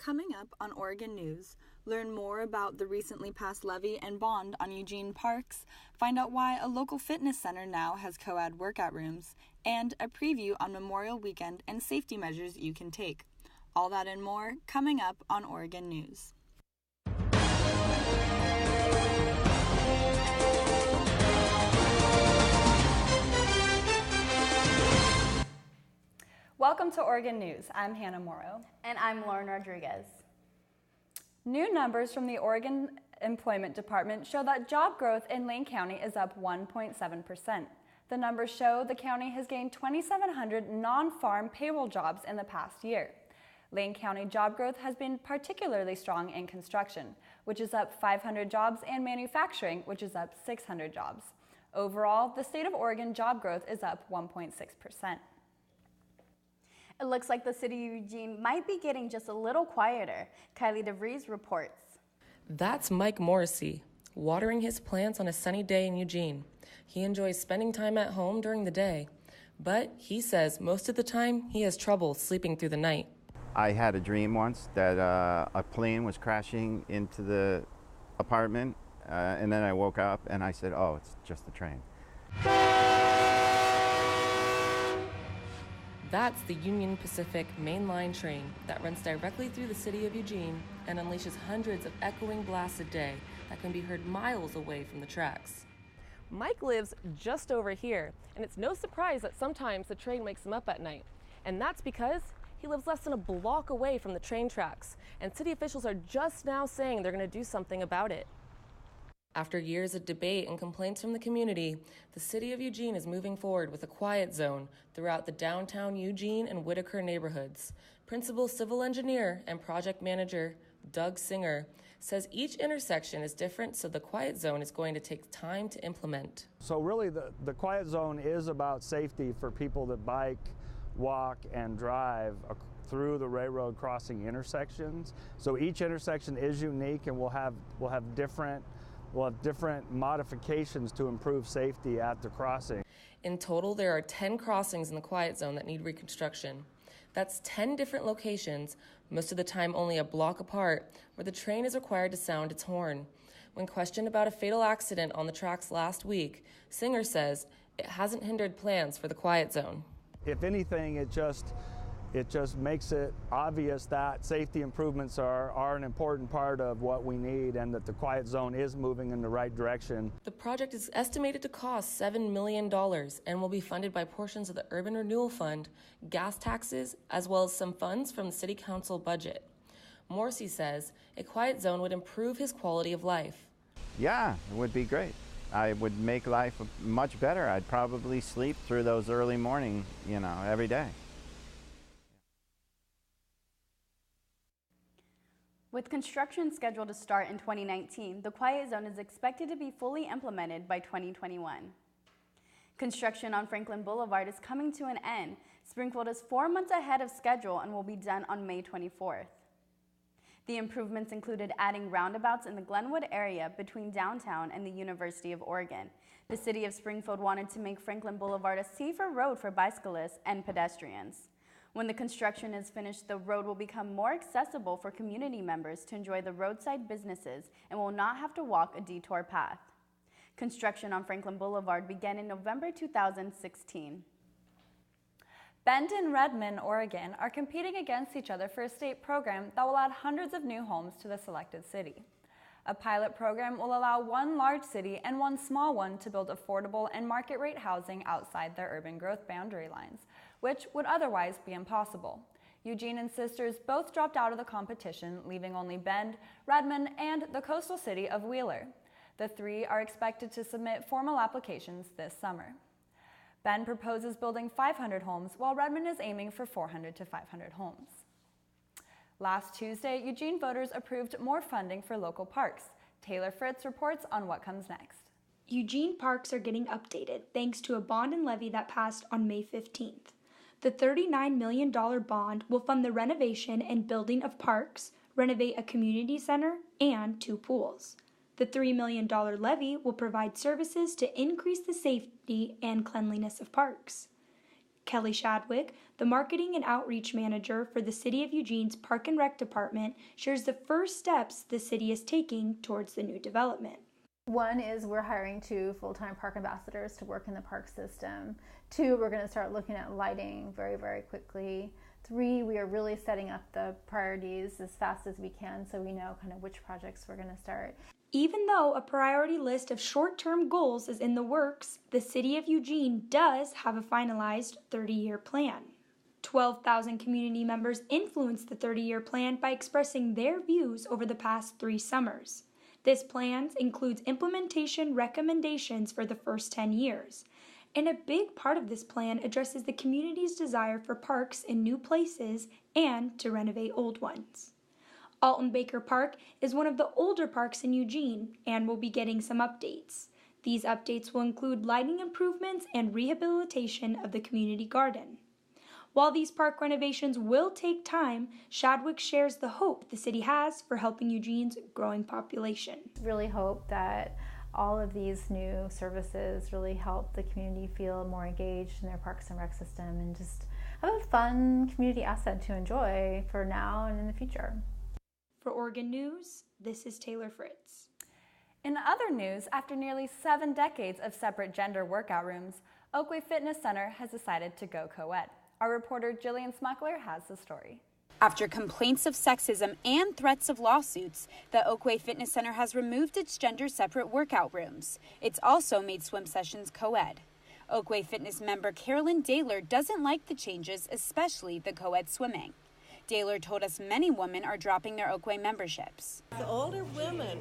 Coming up on Oregon News, learn more about the recently passed levy and bond on Eugene parks, find out why a local fitness center now has co-ed workout rooms, and a preview on Memorial Weekend and safety measures you can take. All that and more coming up on Oregon News. Welcome to Oregon News. I'm Hannah Morrow. And I'm Lorna Rodriguez. New numbers from the Oregon Employment Department show that job growth in Lane County is up 1.7%. The numbers show the county has gained 2,700 non-farm payroll jobs in the past year. Lane County job growth has been particularly strong in construction, which is up 500 jobs, and manufacturing, which is up 600 jobs. Overall, the state of Oregon job growth is up 1.6%. It looks like the city of Eugene might be getting just a little quieter. Kylie DeVries reports. That's Mike Morrissey, watering his plants on a sunny day in Eugene. He enjoys spending time at home during the day, but he says most of the time he has trouble sleeping through the night. I had a dream once that a plane was crashing into the apartment, and then I woke up and I said, oh, it's just a train. That's the Union Pacific Main Line train that runs directly through the city of Eugene and unleashes hundreds of echoing blasts a day that can be heard miles away from the tracks. Mike lives just over here, and it's no surprise that sometimes the train wakes him up at night. And that's because he lives less than a block away from the train tracks, and city officials are just now saying they're going to do something about it. After years of debate and complaints from the community, the city of Eugene is moving forward with a quiet zone throughout the downtown Eugene and Whitaker neighborhoods. Principal civil engineer and project manager Doug Singer says each intersection is different, so the quiet zone is going to take time to implement. So really the quiet zone is about safety for people that bike, walk, and drive through the railroad crossing intersections. So each intersection is unique, and we'll have different modifications to improve safety at the crossing. In total, there are 10 crossings in the quiet zone that need reconstruction. That's 10 different locations, most of the time only a block apart, where the train is required to sound its horn. When questioned about a fatal accident on the tracks last week, Singer says it hasn't hindered plans for the quiet zone. If anything, it just makes it obvious that safety improvements are an important part of what we need, and that the quiet zone is moving in the right direction. The project is estimated to cost $7 million and will be funded by portions of the Urban Renewal Fund, gas taxes, as well as some funds from the City Council budget. Morrissey says a quiet zone would improve his quality of life. Yeah, it would be great. I would make life much better. I'd probably sleep through those early morning, every day. With construction scheduled to start in 2019, the quiet zone is expected to be fully implemented by 2021. Construction on Franklin Boulevard is coming to an end. Springfield is 4 months ahead of schedule and will be done on May 24th. The improvements included adding roundabouts in the Glenwood area between downtown and the University of Oregon. The city of Springfield wanted to make Franklin Boulevard a safer road for bicyclists and pedestrians. When the construction is finished, the road will become more accessible for community members to enjoy the roadside businesses and will not have to walk a detour path. Construction on Franklin Boulevard began in November 2016. Bend and Redmond, Oregon are competing against each other for a state program that will add hundreds of new homes to the selected city. A pilot program will allow one large city and one small one to build affordable and market rate housing outside their urban growth boundary lines, which would otherwise be impossible. Eugene and Sisters both dropped out of the competition, leaving only Bend, Redmond, and the coastal city of Wheeler. The three are expected to submit formal applications this summer. Bend proposes building 500 homes, while Redmond is aiming for 400 to 500 homes. Last Tuesday, Eugene voters approved more funding for local parks. Taylor Fritz reports on what comes next. Eugene parks are getting updated thanks to a bond and levy that passed on May 15th. The $39 million bond will fund the renovation and building of parks, renovate a community center, and 2 pools. The $3 million levy will provide services to increase the safety and cleanliness of parks. Kelly Shadwick, the Marketing and Outreach Manager for the City of Eugene's Park and Rec Department, shares the first steps the city is taking towards the new development. One is we're hiring 2 full-time park ambassadors to work in the park system. 2, we're going to start looking at lighting very, very quickly. 3, we are really setting up the priorities as fast as we can so we know kind of which projects we're going to start. Even though a priority list of short-term goals is in the works, the City of Eugene does have a finalized 30-year plan. 12,000 community members influenced the 30-year plan by expressing their views over the past 3 summers. This plan includes implementation recommendations for the first 10 years. And a big part of this plan addresses the community's desire for parks in new places and to renovate old ones. Alton Baker Park is one of the older parks in Eugene and will be getting some updates. These updates will include lighting improvements and rehabilitation of the community garden. While these park renovations will take time, Shadwick shares the hope the city has for helping Eugene's growing population. Really hope that all of these new services really help the community feel more engaged in their parks and rec system and just have a fun community asset to enjoy for now and in the future. For Oregon News, this is Taylor Fritz. In other news, after nearly 7 decades of separate gender workout rooms, Oakway Fitness Center has decided to go co-ed. Our reporter Jillian Smuckler has the story. After complaints of sexism and threats of lawsuits, the Oakway Fitness Center has removed its gender-separate workout rooms. It's also made swim sessions co-ed. Oakway Fitness member Carolyn Daylor doesn't like the changes, especially the co-ed swimming. Daylor told us many women are dropping their Oakway memberships. The older women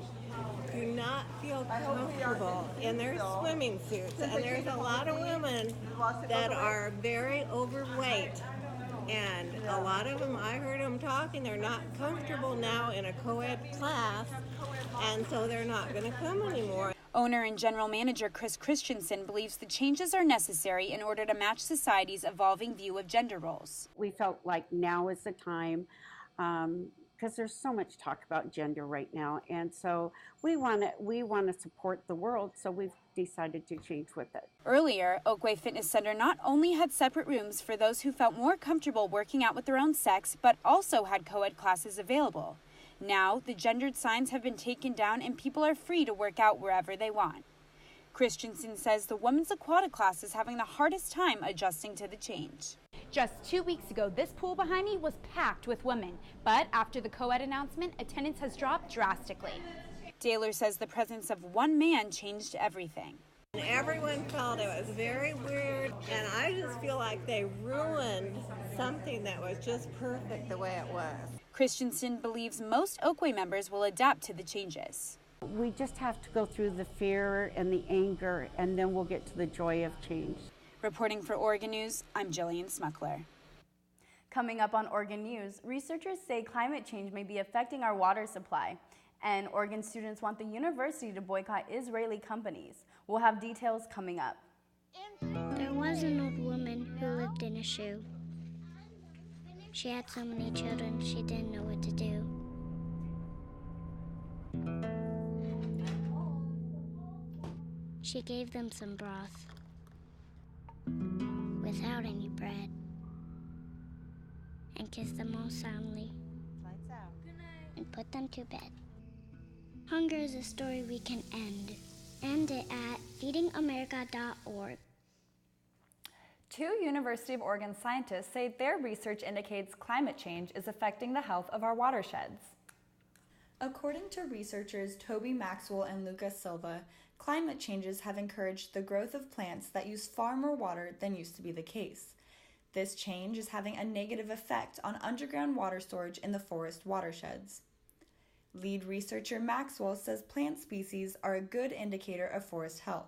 do not feel comfortable in their swimming suits, and there's a lot of women that are very overweight, and a lot of them, I heard them talking, they're not comfortable now in a co-ed class, and so they're not going to come anymore. Owner and general manager Chris Christensen believes the changes are necessary in order to match society's evolving view of gender roles. We felt like now is the time because there's so much talk about gender right now, and so we want to support the world, so we've decided to change with it. Earlier, Oakway Fitness Center not only had separate rooms for those who felt more comfortable working out with their own sex, but also had co-ed classes available. Now, the gendered signs have been taken down and people are free to work out wherever they want. Christensen says the women's aquatic class is having the hardest time adjusting to the change. Just 2 weeks ago, this pool behind me was packed with women, but after the co-ed announcement, attendance has dropped drastically. Daylor says the presence of one man changed everything. And everyone felt it was very weird, and I just feel like they ruined something that was just perfect the way it was. Christensen believes most Oakway members will adapt to the changes. We just have to go through the fear and the anger, and then we'll get to the joy of change. Reporting for Oregon News, I'm Jillian Smuckler. Coming up on Oregon News, researchers say climate change may be affecting our water supply, and Oregon students want the university to boycott Israeli companies. We'll have details coming up. There was an old woman who lived in a shoe. She had so many children, she didn't know what to do. She gave them some broth without any bread and kissed them all soundly and put them to bed. Hunger is a story we can end. End it at feedingamerica.org. 2 University of Oregon scientists say their research indicates climate change is affecting the health of our watersheds. According to researchers Toby Maxwell and Lucas Silva, climate changes have encouraged the growth of plants that use far more water than used to be the case. This change is having a negative effect on underground water storage in the forest watersheds. Lead researcher Maxwell says plant species are a good indicator of forest health.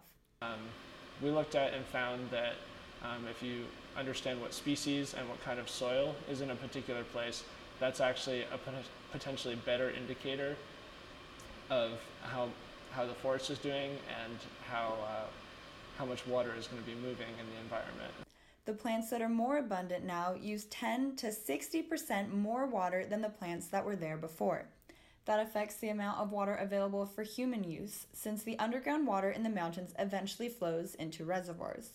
We looked at and found that if you understand what species and what kind of soil is in a particular place, that's actually a potentially better indicator of how the forest is doing and how much water is going to be moving in the environment. The plants that are more abundant now use 10 to 60% more water than the plants that were there before. That affects the amount of water available for human use, since the underground water in the mountains eventually flows into reservoirs.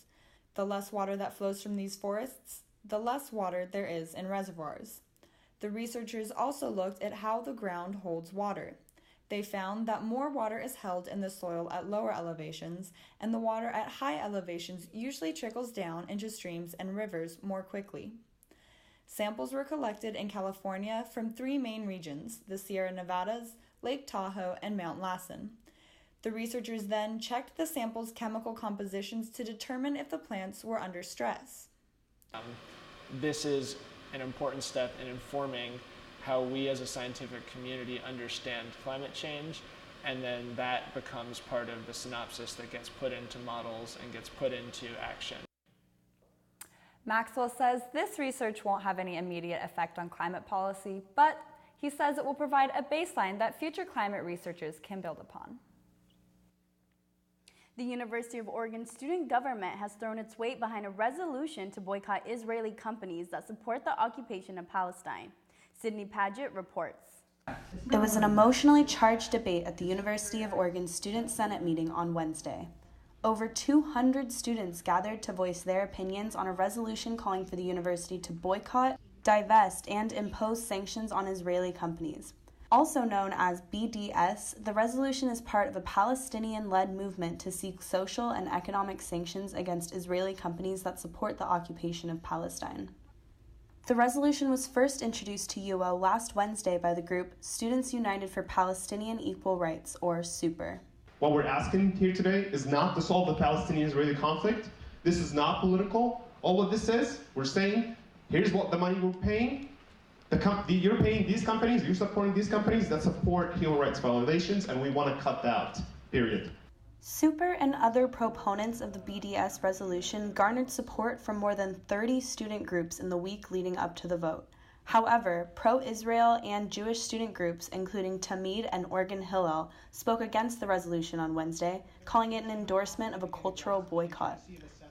The less water that flows from these forests, the less water there is in reservoirs. The researchers also looked at how the ground holds water. They found that more water is held in the soil at lower elevations, and the water at high elevations usually trickles down into streams and rivers more quickly. Samples were collected in California from 3 main regions, the Sierra Nevadas, Lake Tahoe, and Mount Lassen. The researchers then checked the samples' chemical compositions to determine if the plants were under stress. This is an important step in informing how we as a scientific community understand climate change, and then that becomes part of the synopsis that gets put into models and gets put into action. Maxwell says this research won't have any immediate effect on climate policy, but he says it will provide a baseline that future climate researchers can build upon. The University of Oregon student government has thrown its weight behind a resolution to boycott Israeli companies that support the occupation of Palestine. Sydney Paget reports. It was an emotionally charged debate at the University of Oregon Student Senate meeting on Wednesday. Over 200 students gathered to voice their opinions on a resolution calling for the university to boycott, divest, and impose sanctions on Israeli companies. Also known as BDS, the resolution is part of a Palestinian-led movement to seek social and economic sanctions against Israeli companies that support the occupation of Palestine. The resolution was first introduced to UO last Wednesday by the group Students United for Palestinian Equal Rights, or SUPER. What we're asking here today is not to solve the Palestinian-Israeli conflict. This is not political. All of this says, we're saying, here's what the money we're paying. You're paying these companies, you're supporting these companies that support human rights violations, and we want to cut that, period. SUPER and other proponents of the BDS resolution garnered support from more than 30 student groups in the week leading up to the vote. However, pro-Israel and Jewish student groups, including Tamid and Oregon Hillel, spoke against the resolution on Wednesday, calling it an endorsement of a cultural boycott.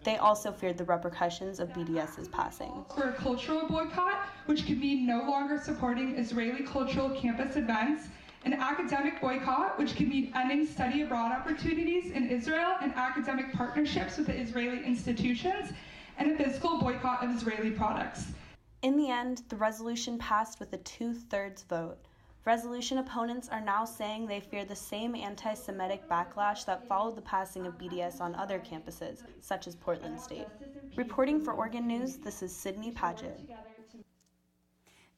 They also feared the repercussions of BDS's passing. For a cultural boycott, which could mean no longer supporting Israeli cultural campus events, an academic boycott, which could mean ending study abroad opportunities in Israel and academic partnerships with the Israeli institutions, and a physical boycott of Israeli products. In the end, the resolution passed with a 2/3 vote. Resolution opponents are now saying they fear the same anti-Semitic backlash that followed the passing of BDS on other campuses, such as Portland State. Reporting for Oregon News, this is Sydney Paget.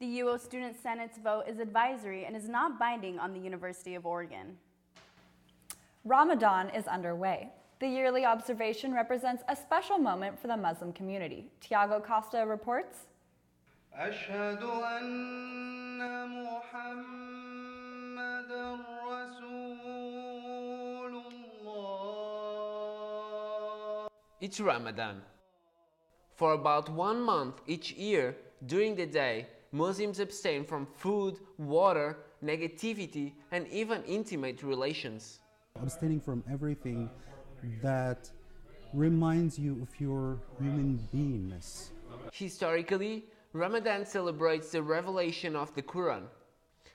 The UO Student Senate's vote is advisory and is not binding on the University of Oregon. Ramadan is underway. The yearly observation represents a special moment for the Muslim community. Tiago Costa reports. أشهد أن محمدًا رسول الله. It's Ramadan. For about 1 month each year, during the day, Muslims abstain from food, water, negativity, and even intimate relations. Abstaining from everything that reminds you of your human beingness. Historically, Ramadan celebrates the revelation of the Quran.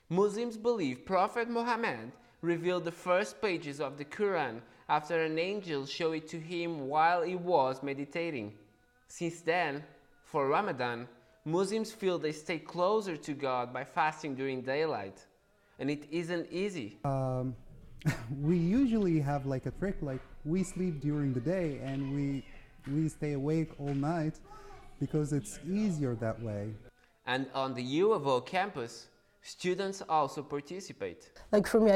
Muslims believe Prophet Muhammad revealed the first pages of the Quran after an angel showed it to him while he was meditating. Since then, for Ramadan, Muslims feel they stay closer to God by fasting during daylight. And it isn't easy. We usually have like a trick, like we sleep during the day and we stay awake all night because it's easier that way. And on the U of O campus, students also participate. Like for me,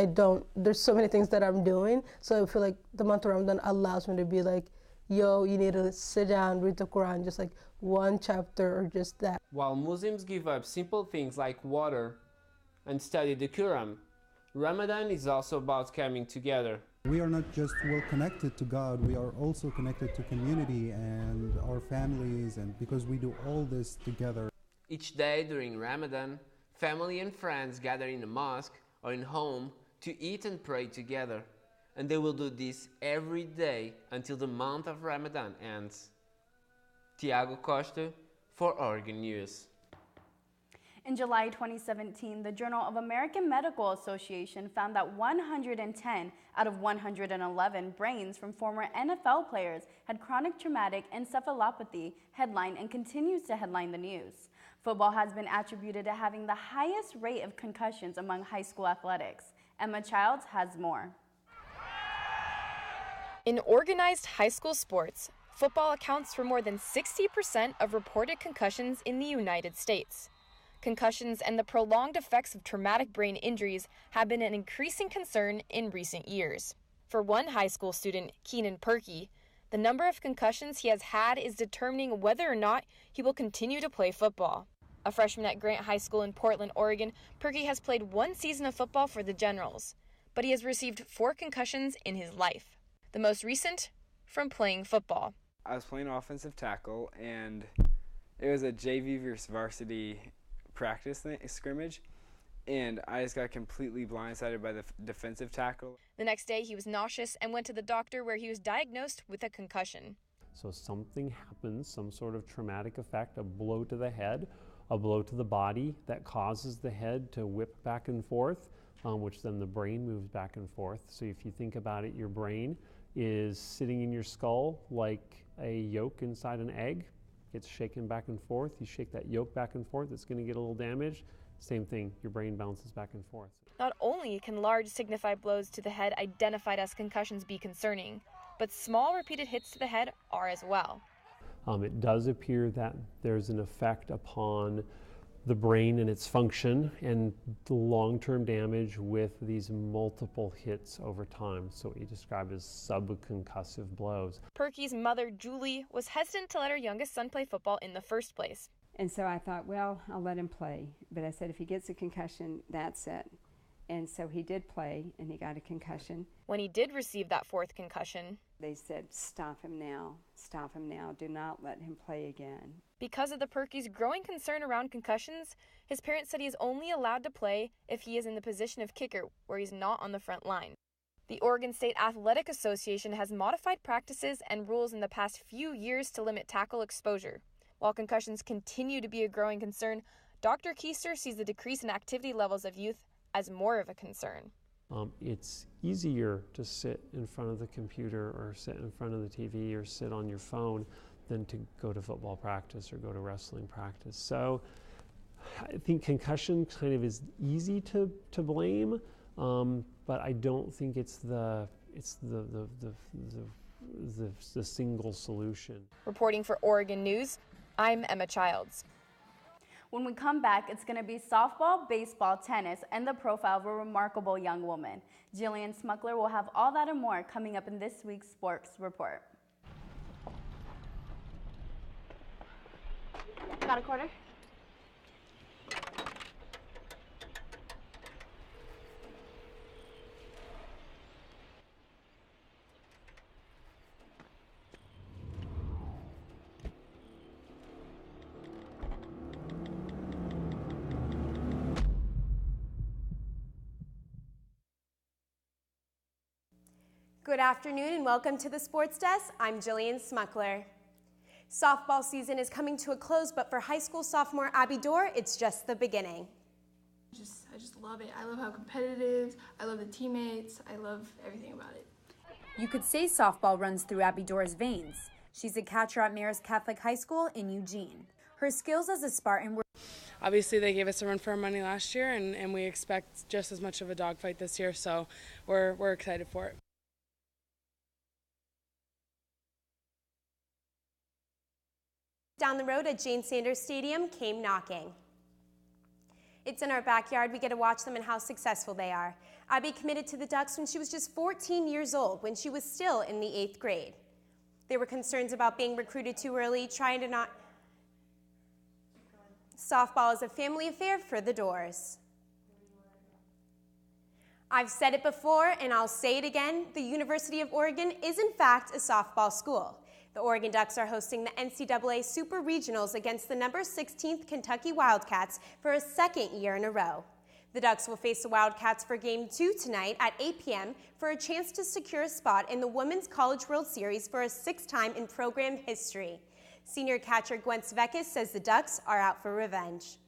there's so many things that I'm doing, so I feel like the month of Ramadan allows me to be like, yo, you need to sit down, read the Quran, just like one chapter or just that. While Muslims give up simple things like water and study the Quran, Ramadan is also about coming together. We are not just well connected to God, we are also connected to community and our families, and because we do all this together. Each day during Ramadan, family and friends gather in a mosque or in home to eat and pray together. And they will do this every day until the month of Ramadan ends. Tiago Costa for Oregon News. In July 2017, the Journal of American Medical Association found that 110 out of 111 brains from former NFL players had chronic traumatic encephalopathy, headline and continues to headline the news. Football has been attributed to having the highest rate of concussions among high school athletics. Emma Childs has more. In organized high school sports, football accounts for more than 60% of reported concussions in the United States. Concussions and the prolonged effects of traumatic brain injuries have been an increasing concern in recent years. For one high school student, Keenan Perky, the number of concussions he has had is determining whether or not he will continue to play football. A freshman at Grant High School in Portland, Oregon, Perky has played one season of football for the Generals, but he has received 4 concussions in his life. The most recent from playing football. I was playing offensive tackle, and it was a JV versus varsity practice scrimmage, and I just got completely blindsided by the defensive tackle. The next day, he was nauseous and went to the doctor where he was diagnosed with a concussion. So something happens, some sort of traumatic effect, a blow to the head, a blow to the body that causes the head to whip back and forth, which then the brain moves back and forth. So if you think about it, your brain is sitting in your skull like a yolk inside an egg. It's shaken back and forth. You shake that yolk back and forth, it's going to get a little damaged. Same thing, your brain bounces back and forth. Not only can large signified blows to the head identified as concussions be concerning, but small repeated hits to the head are as well. It does appear that there's an effect upon the brain and its function and the long-term damage with these multiple hits over time. So what you describe as subconcussive blows. Perky's mother, Julie, was hesitant to let her youngest son play football in the first place. And so I thought, well, I'll let him play. But I said, if he gets a concussion, that's it. And so he did play, and he got a concussion. When he did receive that 4th concussion, they said, stop him now, do not let him play again. Because of the Perky's growing concern around concussions, his parents said he is only allowed to play if he is in the position of kicker, where he's not on the front line. The Oregon State Athletic Association has modified practices and rules in the past few years to limit tackle exposure. While concussions continue to be a growing concern, Dr. Keister sees the decrease in activity levels of youth as more of a concern. It's easier to sit in front of the computer or sit in front of the TV or sit on your phone than to go to football practice or go to wrestling practice. So I think concussion kind of is easy to blame, but I don't think it's the single solution. Reporting for Oregon News, I'm Emma Childs. When we come back, it's going to be softball, baseball, tennis, and the profile of a remarkable young woman. Jillian Smuckler will have all that and more coming up in this week's Sports Report. Got a quarter? Good afternoon and welcome to the Sports Desk. I'm Jillian Smuckler. Softball season is coming to a close, but for high school sophomore Abby Dorr, it's just the beginning. I just love it. I love how competitive, I love the teammates, I love everything about it. You could say softball runs through Abby Dorr's veins. She's a catcher at Marist Catholic High School in Eugene. Her skills as a Spartan were... Obviously, they gave us a run for our money last year, and we expect just as much of a dogfight this year, so we're excited for it. Down the road at Jane Sanders Stadium came knocking. It's in our backyard. We get to watch them and how successful they are. Abby committed to the Ducks when she was just 14 years old, when she was still in the 8th grade. There were concerns about being recruited too early, trying to not... Softball is a family affair for the Doors. I've said it before, and I'll say it again. The University of Oregon is, in fact, a softball school. The Oregon Ducks are hosting the NCAA Super Regionals against the number 16th Kentucky Wildcats for a 2nd year in a row. The Ducks will face the Wildcats for Game 2 tonight at 8 p.m. for a chance to secure a spot in the Women's College World Series for a 6th time in program history. Senior catcher Gwen Svekis says the Ducks are out for revenge.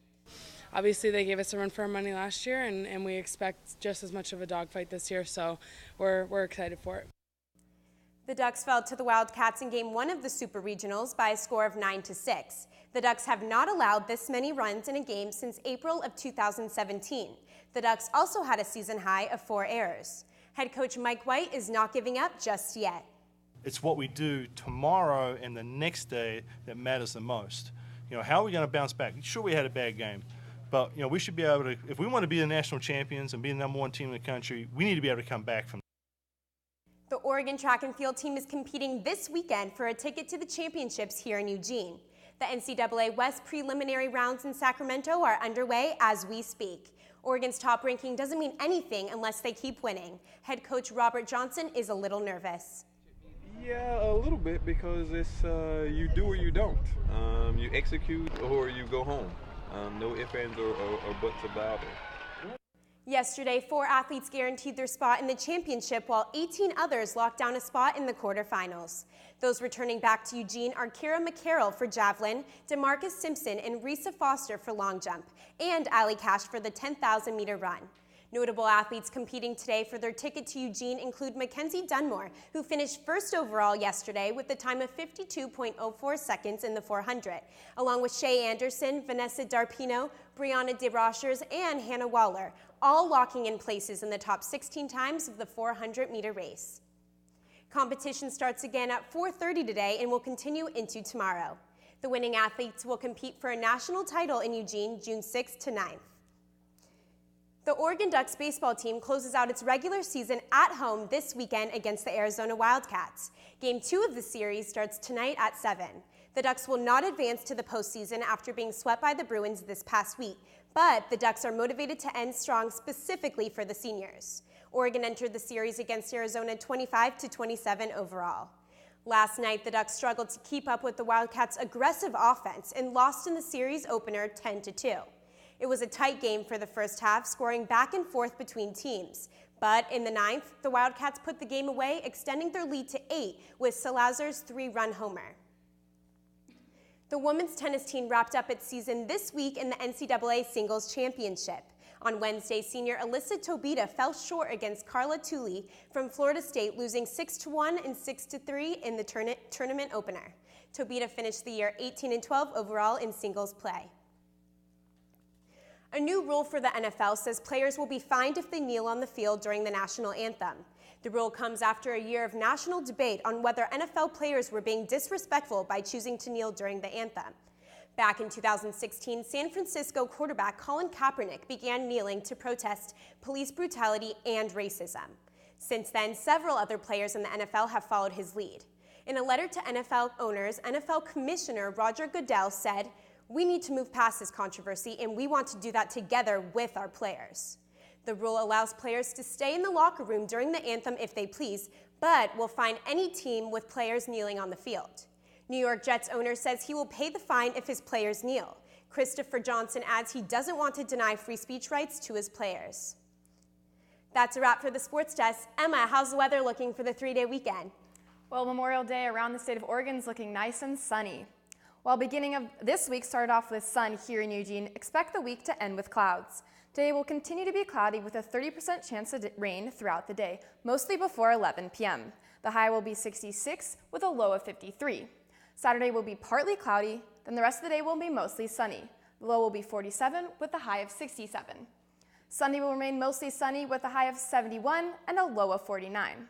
obviously they gave us a run for our money last year, and we expect just as much of a dogfight this year, so we're excited for it. The Ducks fell to the Wildcats in Game 1 of the Super Regionals by a score of 9-6. The Ducks have not allowed this many runs in a game since April of 2017. The Ducks also had a season high of 4 errors. Head coach Mike White is not giving up just yet. It's what we do tomorrow and the next day that matters the most. You know, how are we going to bounce back? Sure, we had a bad game, but you know, we should be able to, if we want to be the national champions and be the #1 team in the country, we need to be able to come back from. The Oregon track and field team is competing this weekend for a ticket to the championships here in Eugene. The NCAA West preliminary rounds in Sacramento are underway as we speak. Oregon's top ranking doesn't mean anything unless they keep winning. Head coach Robert Johnson is a little nervous. Yeah, a little bit, because it's you do or you don't. You execute or you go home. No ifs, ands, or buts about it. Yesterday, 4 athletes guaranteed their spot in the championship while 18 others locked down a spot in the quarterfinals. Those returning back to Eugene are Kira McCarroll for javelin, DeMarcus Simpson and Risa Foster for long jump, and Allie Cash for the 10,000-meter run. Notable athletes competing today for their ticket to Eugene include Mackenzie Dunmore, who finished first overall yesterday with a time of 52.04 seconds in the 400, along with Shay Anderson, Vanessa Darpino, Brianna DeRochers, and Hannah Waller, all locking in places in the top 16 times of the 400-meter race. Competition starts again at 4:30 today and will continue into tomorrow. The winning athletes will compete for a national title in Eugene June 6th to 9th. The Oregon Ducks baseball team closes out its regular season at home this weekend against the Arizona Wildcats. Game 2 of the series starts tonight at 7. The Ducks will not advance to the postseason after being swept by the Bruins this past week, but the Ducks are motivated to end strong specifically for the seniors. Oregon entered the series against Arizona 25-27 overall. Last night, the Ducks struggled to keep up with the Wildcats' aggressive offense and lost in the series opener 10-2. It was a tight game for the first half, scoring back and forth between teams. But in the 9th, the Wildcats put the game away, extending their lead to 8 with Salazar's 3-run homer. The women's tennis team wrapped up its season this week in the NCAA Singles Championship. On Wednesday, senior Alyssa Tobita fell short against Carla Tooley from Florida State, losing 6-1 and 6-3 in the tournament opener. Tobita finished the year 18-12 overall in singles play. A new rule for the NFL says players will be fined if they kneel on the field during the national anthem. The rule comes after a year of national debate on whether NFL players were being disrespectful by choosing to kneel during the anthem. Back in 2016, San Francisco quarterback Colin Kaepernick began kneeling to protest police brutality and racism. Since then, several other players in the NFL have followed his lead. In a letter to NFL owners, NFL Commissioner Roger Goodell said, "We need to move past this controversy, and we want to do that together with our players." The rule allows players to stay in the locker room during the anthem if they please, but will fine any team with players kneeling on the field. New York Jets owner says he will pay the fine if his players kneel. Christopher Johnson adds he doesn't want to deny free speech rights to his players. That's a wrap for the Sports Desk. Emma, how's the weather looking for the 3-day weekend? Well, Memorial Day around the state of Oregon is looking nice and sunny. While beginning of this week started off with sun here in Eugene, expect the week to end with clouds. Today will continue to be cloudy with a 30% chance of rain throughout the day, mostly before 11 p.m. The high will be 66 with a low of 53. Saturday will be partly cloudy, then the rest of the day will be mostly sunny. The low will be 47 with a high of 67. Sunday will remain mostly sunny with a high of 71 and a low of 49.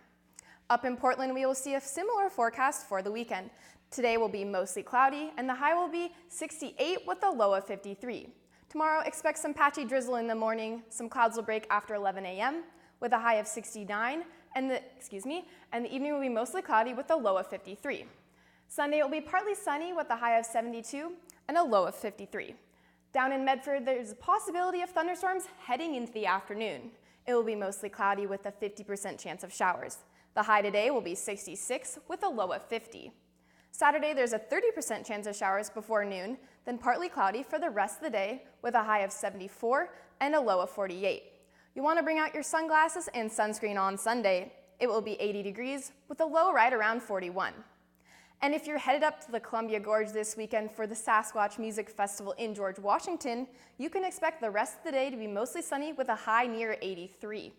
Up in Portland, we will see a similar forecast for the weekend. Today will be mostly cloudy, and the high will be 68 with a low of 53. Tomorrow, expect some patchy drizzle in the morning. Some clouds will break after 11 a.m. with a high of 69, and the evening will be mostly cloudy with a low of 53. Sunday will be partly sunny with a high of 72 and a low of 53. Down in Medford, there's a possibility of thunderstorms heading into the afternoon. It will be mostly cloudy with a 50% chance of showers. The high today will be 66 with a low of 50. Saturday, there's a 30% chance of showers before noon, then partly cloudy for the rest of the day with a high of 74 and a low of 48. You'll want to bring out your sunglasses and sunscreen on Sunday. It will be 80 degrees with a low right around 41. And if you're headed up to the Columbia Gorge this weekend for the Sasquatch Music Festival in George Washington, you can expect the rest of the day to be mostly sunny with a high near 83.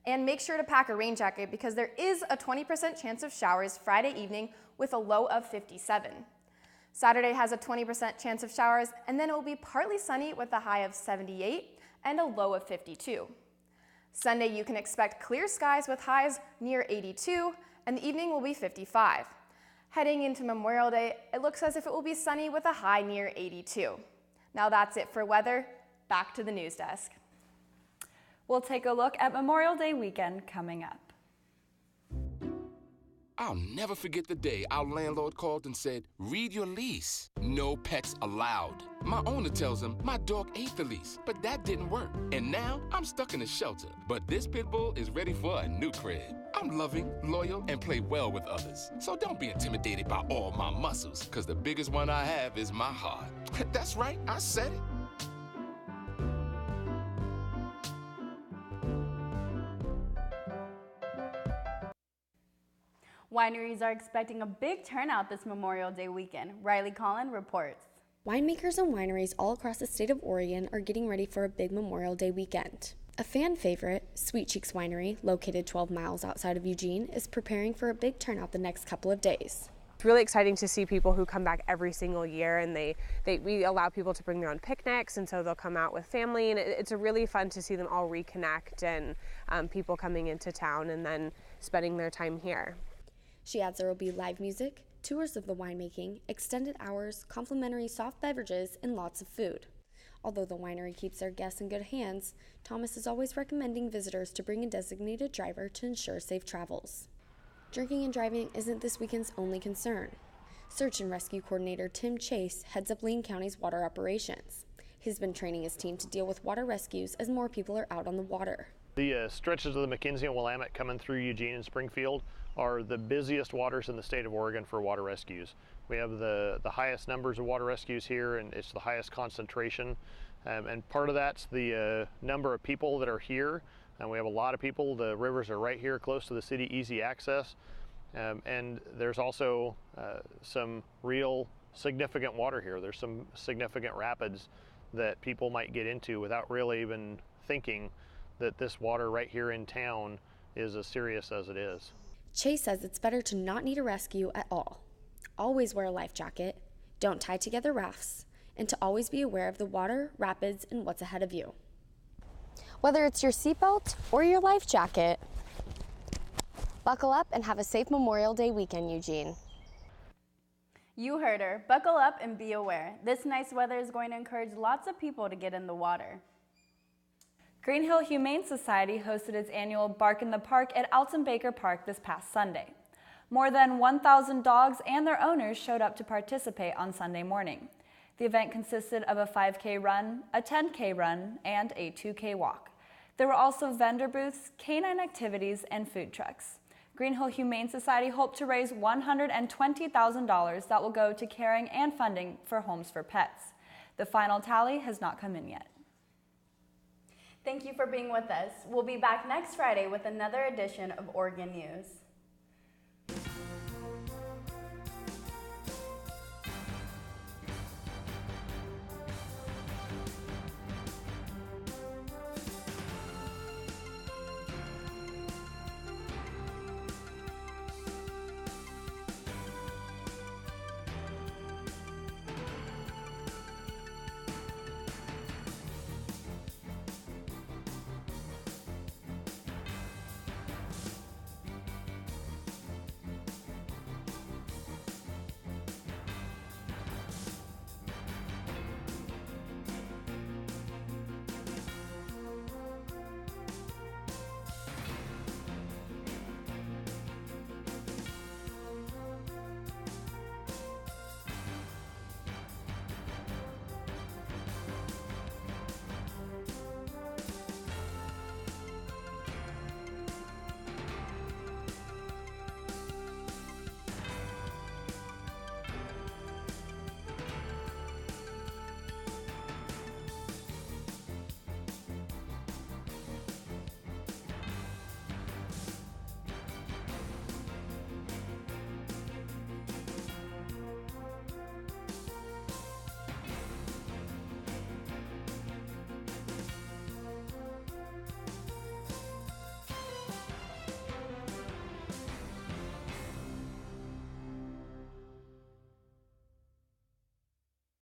And make sure to pack a rain jacket because there is a 20% chance of showers Friday evening with a low of 57. Saturday has a 20% chance of showers, and then it will be partly sunny with a high of 78 and a low of 52. Sunday, you can expect clear skies with highs near 82, and the evening will be 55. Heading into Memorial Day, it looks as if it will be sunny with a high near 82. Now that's it for weather. Back to the news desk. We'll take a look at Memorial Day weekend coming up. I'll never forget the day our landlord called and said, read your lease. No pets allowed. My owner tells him my dog ate the lease, but that didn't work. And now I'm stuck in a shelter. But this pit bull is ready for a new crib. I'm loving, loyal, and play well with others. So don't be intimidated by all my muscles, because the biggest one I have is my heart. That's right, I said it. Wineries are expecting a big turnout this Memorial Day weekend. Riley Collin reports. Winemakers and wineries all across the state of Oregon are getting ready for a big Memorial Day weekend. A fan favorite, Sweet Cheeks Winery, located 12 miles outside of Eugene, is preparing for a big turnout the next couple of days. It's really exciting to see people who come back every single year, and we allow people to bring their own picnics, and so they'll come out with family, and it's a really fun to see them all reconnect and people coming into town and then spending their time here. She adds there will be live music, tours of the winemaking, extended hours, complimentary soft beverages, and lots of food. Although the winery keeps their guests in good hands, Thomas is always recommending visitors to bring a designated driver to ensure safe travels. Drinking and driving isn't this weekend's only concern. Search and Rescue Coordinator Tim Chase heads up Lane County's water operations. He's been training his team to deal with water rescues as more people are out on the water. The stretches of the McKenzie and Willamette coming through Eugene and Springfield are the busiest waters in the state of Oregon for water rescues. We have the highest numbers of water rescues here, and it's the highest concentration. And part of that's the number of people that are here. And we have a lot of people. The rivers are right here close to the city, easy access. And there's also some real significant water here. There's some significant rapids that people might get into without really even thinking that this water right here in town is as serious as it is. Chase says it's better to not need a rescue at all. Always wear a life jacket, don't tie together rafts, and to always be aware of the water, rapids, and what's ahead of you. Whether it's your seatbelt or your life jacket, buckle up and have a safe Memorial Day weekend, Eugene. You heard her. Buckle up and be aware. This nice weather is going to encourage lots of people to get in the water. Green Hill Humane Society hosted its annual Bark in the Park at Alton Baker Park this past Sunday. More than 1,000 dogs and their owners showed up to participate on Sunday morning. The event consisted of a 5K run, a 10K run, and a 2K walk. There were also vendor booths, canine activities, and food trucks. Green Hill Humane Society hoped to raise $120,000 that will go to caring and funding for homes for pets. The final tally has not come in yet. Thank you for being with us. We'll be back next Friday with another edition of Oregon News.